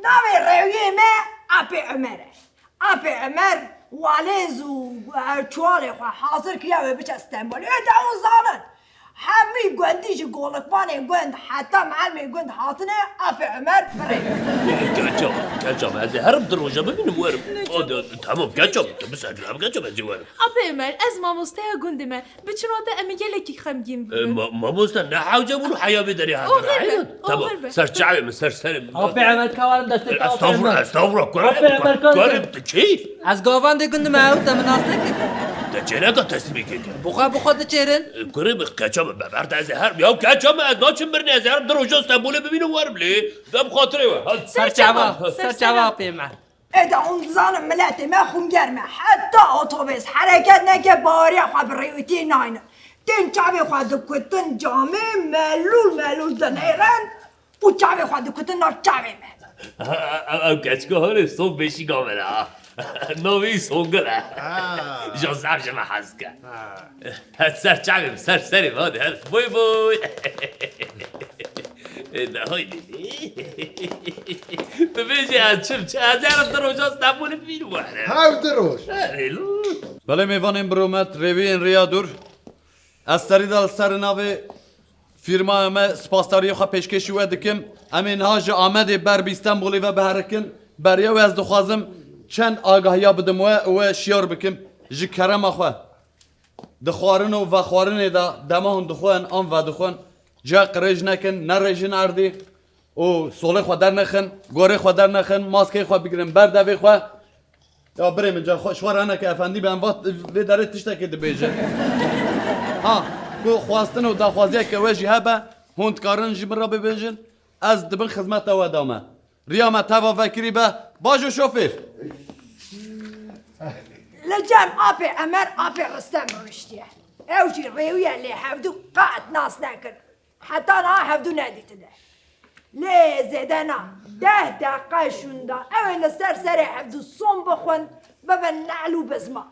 ناوی روی ما اپی عمره اپی عمر والیز و چوالی خواه حاضر کیا و بچه استنبولی دعو زانن همه گوندیش گولکبانی گوند حتی معلمی گوند حاطنه اپی عمر بره كاتشب هذا هرب دروجة ما بين موارب تمام كاتشب بس أنا كاتشب هذا وارب أبي أمر از ماموسته گندمه بچناده امی گلکی خمگین بود ما مستنى حاجة منو حياة بدري هذا تمام سر شعبي من سر أبي عمل كوارن دستك استغفر كورب كيف از گاوان دی گندمه اوت من استك تجينا تسميك بخوا تجيرن كورب كاتشب بعرض از هرب يا كاتشب ما ناتشم برني از هرب دروجة استنبول ببينه وارب ليه ده بخاطره سرچاوا أبي عمل ادا اون زانم ملتی ما خونگرمه حتی اتوبیس حرکت نکه باری خواه بریویتی ناینه تین چاوی خواه دکتن جامعه ملول دنیرن و چاوی خواه دکتن نار چاوی مه او كاتشكو هون صوب بيشي قامنا نوي سونغلا جو زعج ما حزكا سر شعبي سر هذا بوي ده هايدي ببيجي هاتشم هزار دروج استنبول بين واحد هاو دروج بله میوانیم برومت روین ریادور از تریدال سر ناوی فیرما همه سپاسداری خواه پیشکشی و دکم امین هاج آمده بر بیستانبولی و بهرکن بریا و از دخوازم چند آگاهیا بدم و شیار بکم جی کرم خواه دخوارن و خوارن دا دماهن دخوان آن و دخوان جا قریج نکن نریج نردی و سوله خواه در نخن گوره خواه در نخن ماسکه خواه بگیرن بردوی خواه یا بریم اینجا شوار انا که افندی به انوات داره تشتا که دبیجه ها کو خواستن و داخوازیه که وجی هبه هندکارن جی من را ببیجن از دبن خدمت و دامه ریامه توا وکری به باجو شوفیر لجام اپی عمر اپی رستم رشتیه اوجی ریویه لی هفدو قاعد ناس نکن حتی نا هفدو ندیت ده لی زیدنا 10 دقیقه شونده اول سر هفدو صوم بخون ببن نعلو بزما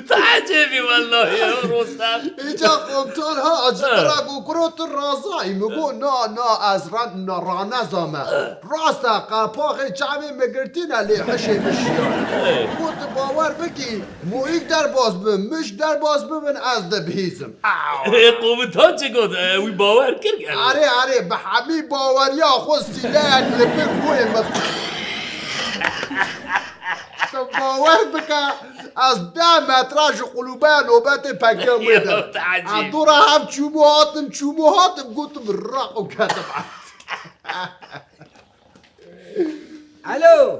تعجبي والله يا رستم اینجا قمتان ها اجبرگو کروت رازایی مگو نا از ران نزامه راستا قاپاقی چاوی مگرتین علی حشی بشیان بود باور بکی مویک در باز بم مش در باز ببن از دبهیزم قومتان چه گفت وی باور کرد آره به همی باوریا خود سیلک لپک بوی تو باور بکن از 10 متراژ قلوبه نوبت پکه میدم دورا هم چوموهاتم گوتم رق و کتم الو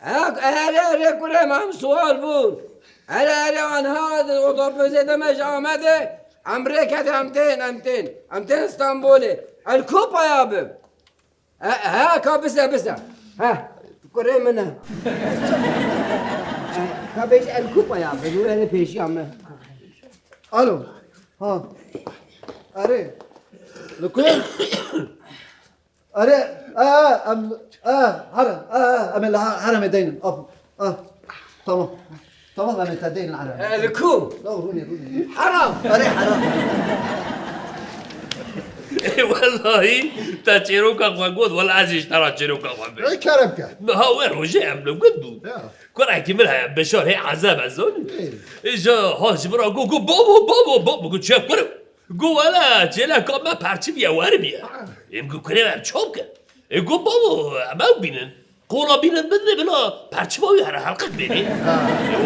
اره کنم هم سوال بود اره آن هذا اتوبیس دمش آمده امریکت امتین استانبولی الکوپا یابم ها کا بسا ها کره منه کا بیش الکوپا یابم نور پیشی همه الو ها آره لکن آره هرم دين تمام انا تدين العرب الكو لا روني حرام حرام والله تشيروكا قواد ولا عزيز ترى تشيروكا قواد اي كرمك ها وين رجع عملوا قدو كون احتمالها بشار هي عذاب الزون اجا هاش برا جو بابا قلت شاف كرو جو ولا جيلا كما بارتي يا وربيا يمكن كريم تشوكا جو بابا ما بينن قولا بينن بلا بارتي ما يهر حلقه بيني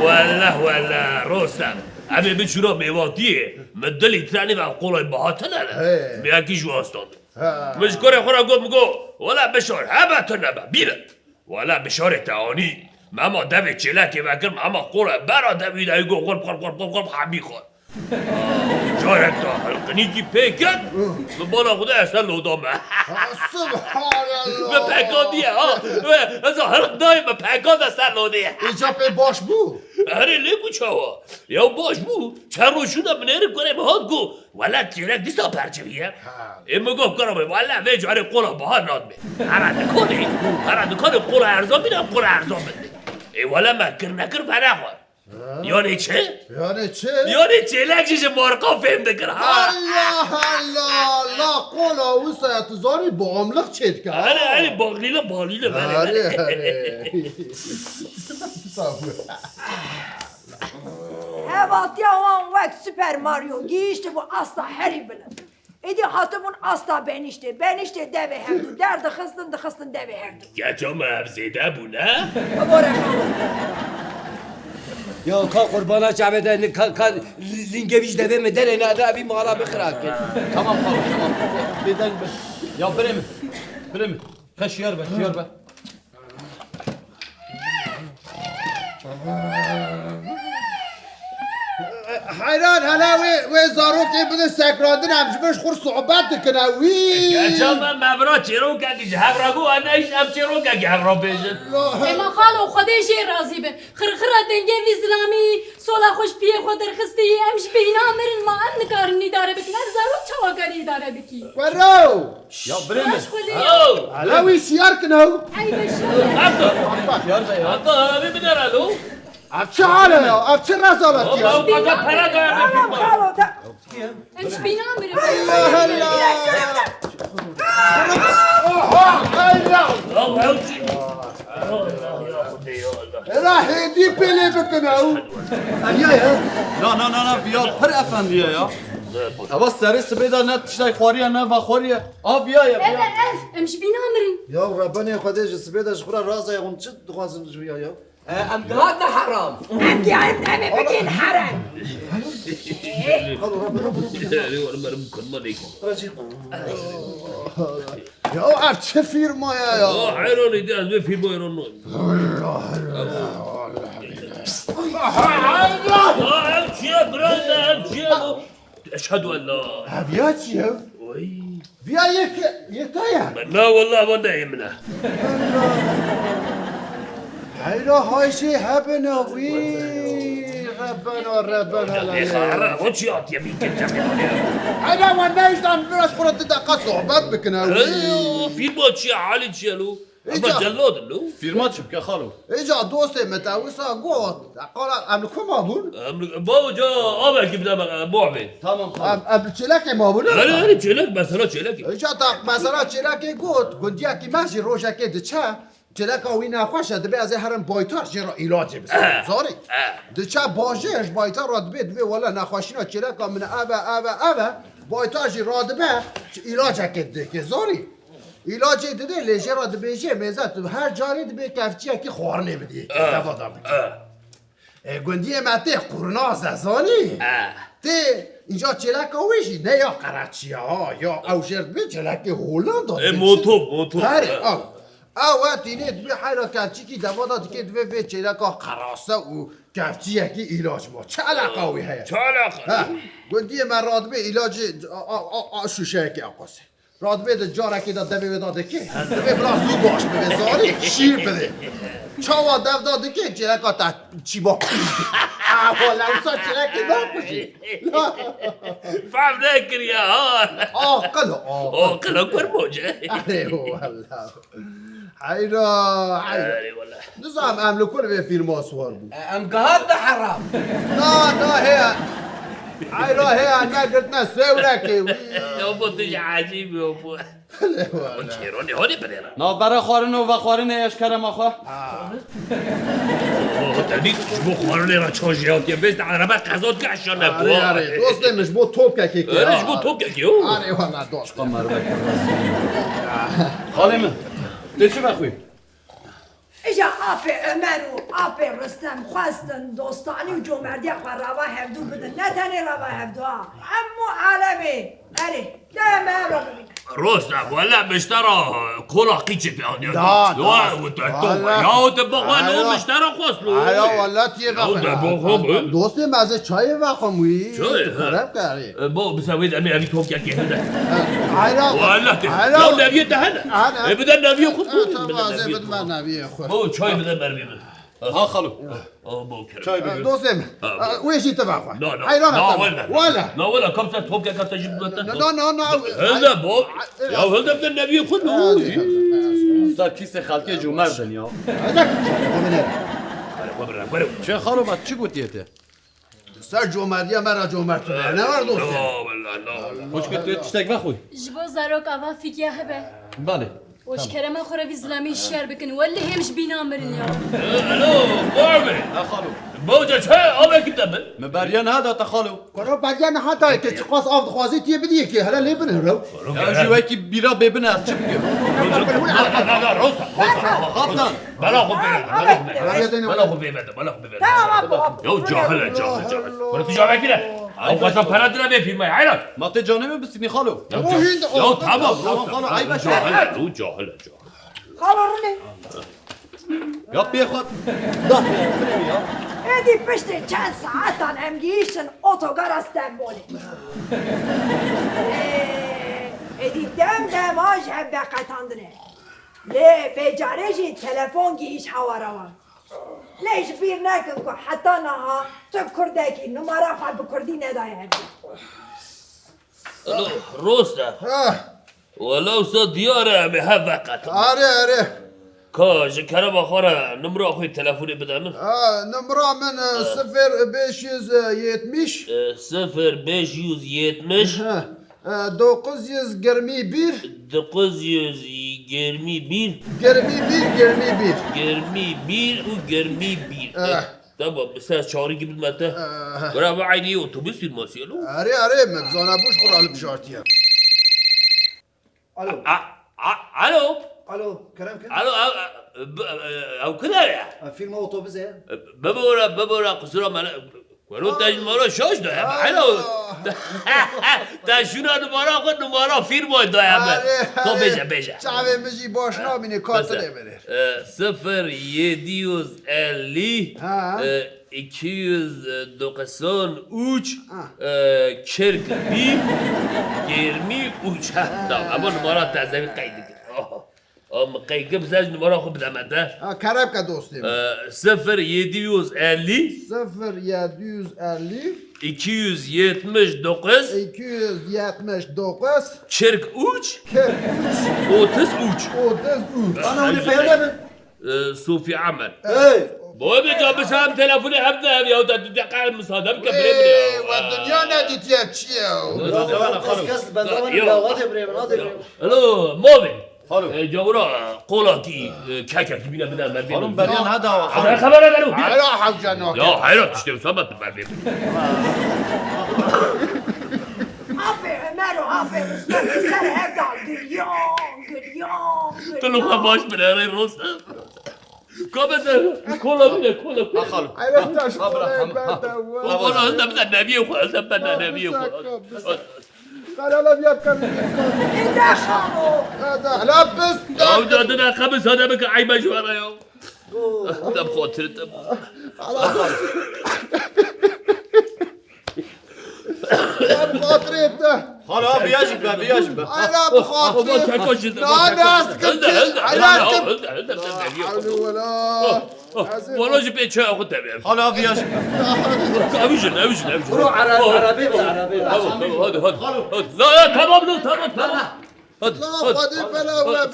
ولا روسا أبي بشرا ميواتيه مدلي تراني مع قولا بهاتنا لا مياكي جو أستاذ مش كوري خورا قوم مقو ولا بشار هبتنا بينا ولا بشار تعاني ماما دافي تشيلاكي باكر ماما قولا برا دافي دا يقول قرب حبي خور جارك تا حلقنيكي بيكن مبالا خدا أسأل له دامه سبحان الله بپکان دیه ها از حلق دایم بپکان دستر لاده اینجا پی باش بو اره لیکو چاوا یا باش بو چند رو شده منیر کنه بهاد گو ولا تیرک دیستا پرچویه این مگو کنم ولا ویج آره قولا بها نادمه هر دکانه قولا ارزان بیدم قولا ارزان بده ای ولا مکر نکر فرخواه یعنی چه؟ یعنی چه؟ یعنی چلک چیش مرقا فهم دکر ها الله الله لا قولا وسا تزاری با عملق چید که آره باقلیله بالیله بله آره هواتیا وان وقت سوپر ماریو گیشت bu asla heri bilin. Edi hatımın asla benişti deve hevdu. Derdi xıstin deve hevdu. گچا مفزیده بو نه؟ Bora یا کا قربانا چابده لینگویش دوه مدن نه ده ابی مالا بخراک Tamam خالو tamam. Beden be. Ya بریم. خشیار به. حیران هلا وی زاروکی بده سکراندن همجبش خور صحبت کنه وی گچا من مبرا چیرو که گیش هفراگو انایش ام چیرو که گی هفرا بیشن اما خالو خودش راضی به خرخره دنگه ویزلامی سولا خوش پیه خود درخستی امش بینا مرن ما ام نکارنی داره بکی هر زارو چواگری داره بکی ورو Ya بریم. باش خودی هلا وی شیار کنه ای بشویه حتی همی بدرالو اف چه حاله یا اف چه رسالتی او قضا پرا داره Tamam kalo da. امش بینا مرن او چی را هندی پیله بکنه نه بیا پر افندیه یا. اما سری سبیدا نه تشتای خوریه نه و خوریه. بیا اف امش بینا مرن یا ربانی خودش سبیدش خورا رازه اون چه دخواستن جویا یا ام قهات حرام Emdi emi bekin haram. یا اف چه فیرمایه یا حیرانی دی از به فیلم ایران نو چیه برانده چیه اشهد ان لا بیا چیه بیا یک تایا لا والله ما نایمنا حیرا هایشی هبنا وی ربنا خرا خود چی آتیه میکن جمعه حیرا و نیشتن براش خورد دقیقه صحبت بکنه وی فیلم ها چیه حالی چیه لو اما جلاد لو فیرما چی بکه خالو. ایجا دوست متوسا گفت قال املکو ما بون بابا جا آبه که بدم بعبه Tamam خالو. ام چلک ما بون هلی چلک مثلا چلک ایجا تا مثلا چلک گفت گندیا کی ماشی روشا که دچه چلک اوی نخوشه دبی از هرم بایتار چرا علاج بسن زاری دچه باجهش بایتار را دبی ولا نخوشینا چلک من اوه بایتار جی را دبی علاج که زاری علاج دیده لیجه را دبیجه میزد هر جاری دبی کفچیه که خوارنه بدی دوا دبی گندی مته قرنا زازانی ته اینجا چلک اویشی نه یا قرچیه ها یا اوشرد به چلک هولند موتو هره او تینه دوی حیرا کفچی که دوا داد که دوی به چلک قراسه و کفچی یکی علاج ما چه علاقه اوی هیا چه علاقه گندی من رادبه علاج شوشه یکی اقاسه رادبه ده جاره که داد دوی داده که دوی بلا زو باش بده زاری شیر بده چاوا دو داده که چلک تا چی با والا اوسا چلک ناکشی فهم نکری ها عاقل اکبر موجه اره والا حیرا والله نظام عملو كل في فيلم اصور بو ام قهات حرام لا هي هي انا قلت ناس سوراكي بابا تجي عجيب يا ابو چیرونی هونی بدیرم نه برای خوارن و خوارن اش کردم آخه. تدید شما خوارنی را چاجیاتی بیست عربه قضات گشت نبود اره دوست مش بو توپ که ارش بو توپ که کیو اره والا دوست خاله ده چی بخوی؟ ایجا آب عمر و آب رستم خواستن دوستانی و جمردی خواه روا هفدو بدن نه تنه روا هفدو امو عالمه اره ده من را ببینم رستم ولا بشترى كرة قيتش بيعني لا يا تبغى نو بشترى خصلو اره والا تیر بخوام دوست مزه چای وخموی چای؟ خراب کردی بو بسويد امي ابي توك يا هذا اره ولا لو نبي هذا بدنا نبي خصلو تمازه بد من نبی خود بو چای بدن مرمي ها خالو. بو كرم چای بگیر. دوستم ويش تبعه لا حيران ولا كم سنة توك يا تجيب لا هذا بو يا هذا بدنا نبي خصلو سر کیسه خلقی جمردن یا. برم برو چه خانومت چی گوتیه ته؟ سر جومردیه مرا جومردتونه نه ور دوستم لا والله لا خوش که تو تشتک بخوی جبو زاروك أفا فيك يا هبة بله وش كرما خورا في زلامي الشعر بكن ولا همش بينا مرن يا الو معمر ها خالو موجة چه آبه کتابه مبریان هذا تا خالو کرو بعدین حتی که چقاس آب خوازی تیه بدیه که هلا لی بنه رو یا جوی کی بیرا ببینه از چی بگه لا روسا خاطن بلا خوب بلا خوب بلا خوب تمام ابو ابو يو جاهل جاهل جاهل ولا تجاهل كده او قسم فرادنا به فيلم عينك ما ته جانبه بسینی خالو يو تمام خالو عیبش جاهل او جاهل جاهل خالو روني یا بی خود ادي پشت چند ساعتان امگیشن اتوگار استنبولی ادی دم آج هم بقتاندنه لی بجاره جی تلفون گیش حواروان لیش بیر نکن که حتی نها تو کردکی نماره خواه بکردی ندای هم روستا ولو صد ديارة مهبقة آره كاج كرم خورا نمرة أخوي تلفوني بدأنا نمره من 0570 صفر بيش يوز يتمش 900 گرمی بیر دقز يوز جرمي بير گرمی بیر جرمي بير وجرمي بير طبعا بس شعوري قبل ما انتهى برافو عيني اوتوبيس في الماسيلو آره مبزانه بوش خورا بجارتیه الو الو كلام كده الو او كده يا فيلم اوتوبيس ايه ببورا قصورا مالا ولو تاج نمارا شاش ده حلو تاشونا نمارا خود نمارا فیلم های ده تو بیجا چاوه مجی باش نامینه کاتله بره 0750 293 40 23 tamam ama numara tazevi kaydı. Ama kayıkı bize numara خود بدم ده کرب که دوستیم 0750 0750 279 279 43 43 33 33 انا اللي فاهم صوفي عمل ايه بو بجا بسام تلفوني هبدا يا دقيقة المصادم و كبري دنیا ندید یک چیه كاس بدون لا غادي بريم غادي بريم الو مومن خالو جورا قولاكي كاكا كبيرة من المربي خالو مبریان هذا هذا خبر هذا حالا حق جناک يا حيرة تشتري صمت المربي آفه عمر و آفه رسول سر هفدال گریان طلو خماش من هاري روستا كوبا كولا بينا كولا خالو ایران تاش خبره والله هذا بدنا النبي وهذا بدنا النبي قال بیاد کنیم ایده خانو لبس او جادنا خمس هذا بك عيب جوارا يا دم خاطر دم بخاطرت خالو بیاجب بیاجب انا بابا بخاطرت تاكوش لا ناس كنت ولا والله جبت شيء اخذ تبع خالو بیاجب اوجن روح عربي بالعربي هذا لا تمام تمام لا فادي بلا ولا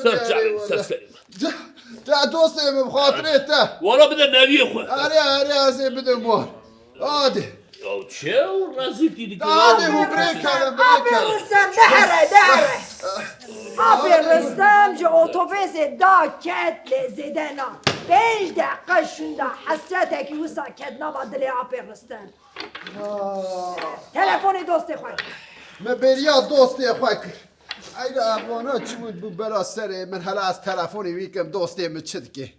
تا دوستي بخاطرته والله بدنا النبي اخوان اري هسه بدو مور عادي او تشاو راسيتي ديك عادي هو بريك آفه رستم دهره آفه رستم جو اتوبیس دا کت لزیدنا 5 دقیقه شونده حسرته که وسا کت نما دلی آفه رستم تلفونی دوستی خواهد ما بريا دوستي اخوك ايدا ابونا تشود ببلا سري من هلا از تلفوني ويكم دوستي متشدكي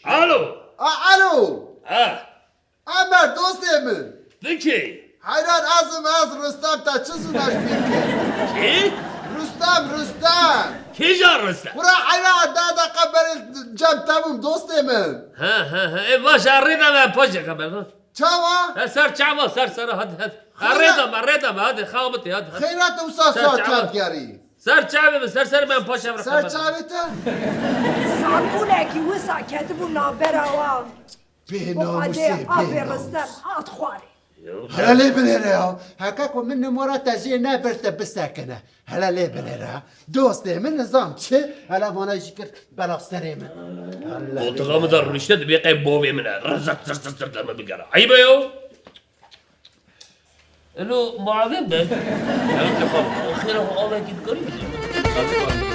الو الو ها عمر دوستي من ذكي حيران ازم از رستم تا چزوناش بيكي كي رستم كي جار رستم ورا حيران دادا قبل جم تموم دوستي من ها باش الرضا ما بوجه قبل چاوا سر چاوا سر هاد الرضا هاد خابطي هاد خيرات وساسات كانت ياري سر چاوي سر من پاشم سر چاويته سالمونه که وسا کت بو نابراوان به بخواده ناموسه آفه به رستم هات خواره هلا ليه بنيرا هكاك من مرة تجينا برت بساكنة هلا ليه بنيرا دوستي من نظام شي هلا وانا شكر بلا سريمة Koltuğa mı darmış dedi bir kayıp boğum yemine. Rızat lama bir gara. Ayıp ya. Alo muavin ben. Evet yapalım. Khira Allah git garip.